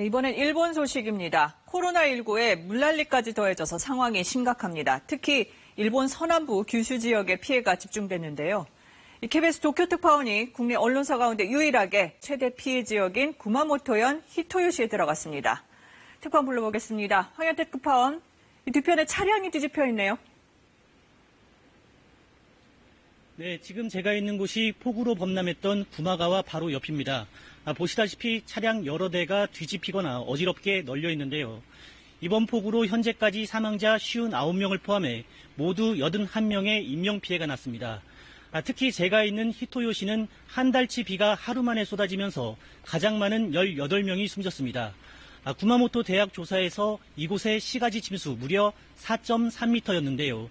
이번엔 일본 소식입니다. 코로나19에 물난리까지 더해져서 상황이 심각합니다. 특히 일본 서남부 규슈 지역에 피해가 집중됐는데요. KBS 도쿄 특파원이 국내 언론사 가운데 유일하게 최대 피해 지역인 구마모토현 히토요시에 들어갔습니다. 특파원 불러보겠습니다. 황현태 특파원, 이 두 편의 차량이 뒤집혀 있네요. 네, 지금 제가 있는 곳이 폭우로 범람했던 구마가와 바로 옆입니다. 보시다시피 차량 여러 대가 뒤집히거나 어지럽게 널려 있는데요. 이번 폭우로 현재까지 사망자 59명을 포함해 모두 81명의 인명피해가 났습니다. 특히 제가 있는 히토요시는 한 달치 비가 하루 만에 쏟아지면서 가장 많은 18명이 숨졌습니다. 구마모토 대학 조사에서 이곳의 시가지 침수 무려 4.3m였는데요.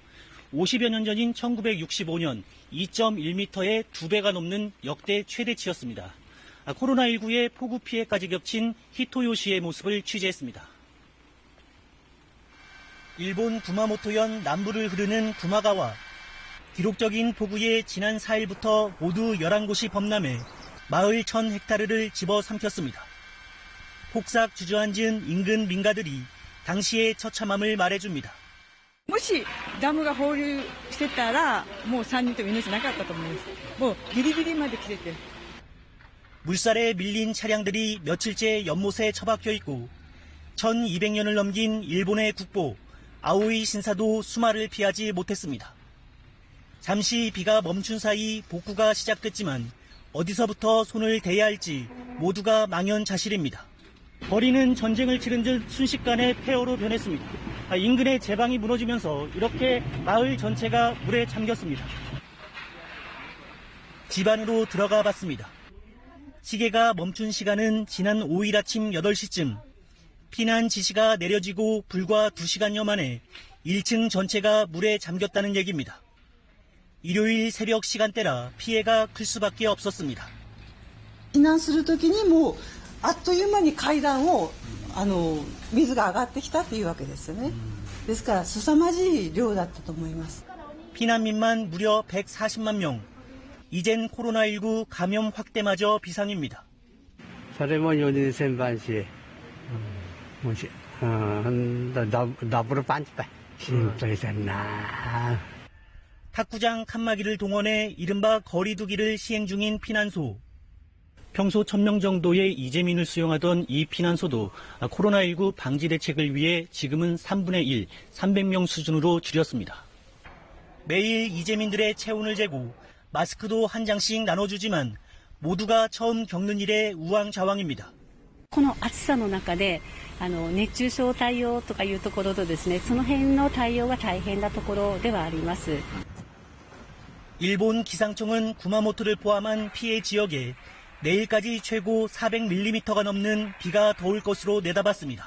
50여 년 전인 1965년 2.1m의 2배가 넘는 역대 최대치였습니다. 코로나19의 폭우 피해까지 겹친 히토요시의 모습을 취재했습니다. 일본 구마모토현 남부를 흐르는 구마가와 기록적인 폭우에 지난 4일부터 모두 11곳이 범람해 마을 1000헥타르를 집어삼켰습니다. 폭삭 주저앉은 인근 민가들이 당시의 처참함을 말해줍니다. もしダムが放流してたらもう3人とも命なかったと思います。もうギリギリまで来てて。 물살에 밀린 차량들이 며칠째 연못에 처박혀 있고 1200년을 넘긴 일본의 국보 아오이 신사도 수마를 피하지 못했습니다. 잠시 비가 멈춘 사이 복구가 시작됐지만 어디서부터 손을 대야 할지 모두가 망연자실입니다. 거리는 전쟁을 치른 듯 순식간에 폐허로 변했습니다. 인근의 제방이 무너지면서 이렇게 마을 전체가 물에 잠겼습니다. 집 안으로 들어가 봤습니다. 시계가 멈춘 시간은 지난 5일 아침 8시쯤. 피난 지시가 내려지고 불과 2시간여 만에 1층 전체가 물에 잠겼다는 얘기입니다. 일요일 새벽 시간대라 피해가 클 수밖에 없었습니다. 避難するときにもうあっという間に階段を水が上がってきたというわけですよね。ですから凄まじい量だったと思います。 피난민만 무려 140만 명. 이젠 코로나19 감염 확대마저 비상입니다. それも4人千番し、ダブルパンチば心配だな. 탁구장 칸막이를 동원해 이른바 거리두기를 시행 중인 피난소. 평소 1000명 정도의 이재민을 수용하던 이 피난소도 코로나19 방지 대책을 위해 지금은 3분의 1, 300명 수준으로 줄였습니다. 매일 이재민들의 체온을 재고 마스크도 한 장씩 나눠주지만 모두가 처음 겪는 일에 우왕좌왕입니다. この暑さの中で熱中症対応とかいうところとですね、その辺の対応が大変なところではあります. 일본 기상청은 구마모토를 포함한 피해 지역에 내일까지 최고 400mm가 넘는 비가 더 올 것으로 내다봤습니다.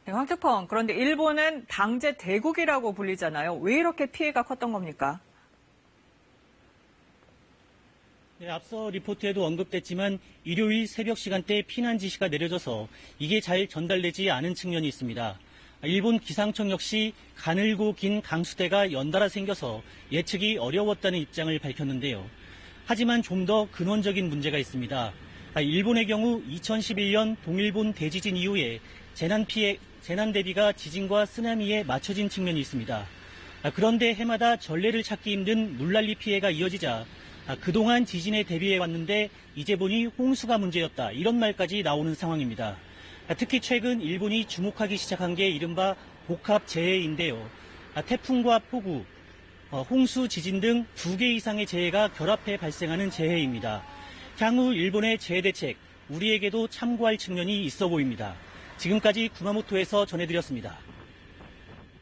네, 황 특파원, 그런데 일본은 방제 대국이라고 불리잖아요. 왜 이렇게 피해가 컸던 겁니까? 네, 앞서 리포트에도 언급됐지만 일요일 새벽 시간대 피난 지시가 내려져서 이게 잘 전달되지 않은 측면이 있습니다. 일본 기상청 역시 가늘고 긴 강수대가 연달아 생겨서 예측이 어려웠다는 입장을 밝혔는데요. 하지만 좀 더 근원적인 문제가 있습니다. 일본의 경우 2011년 동일본 대지진 이후에 재난 대비가 지진과 쓰나미에 맞춰진 측면이 있습니다. 그런데 해마다 전례를 찾기 힘든 물난리 피해가 이어지자 그동안 지진에 대비해 왔는데 이제 보니 홍수가 문제였다, 이런 말까지 나오는 상황입니다. 특히 최근 일본이 주목하기 시작한 게 이른바 복합재해인데요. 태풍과 폭우, 홍수, 지진 등 2개 이상의 재해가 결합해 발생하는 재해입니다. 향후 일본의 재해 대책, 우리에게도 참고할 측면이 있어 보입니다. 지금까지 구마모토에서 전해드렸습니다.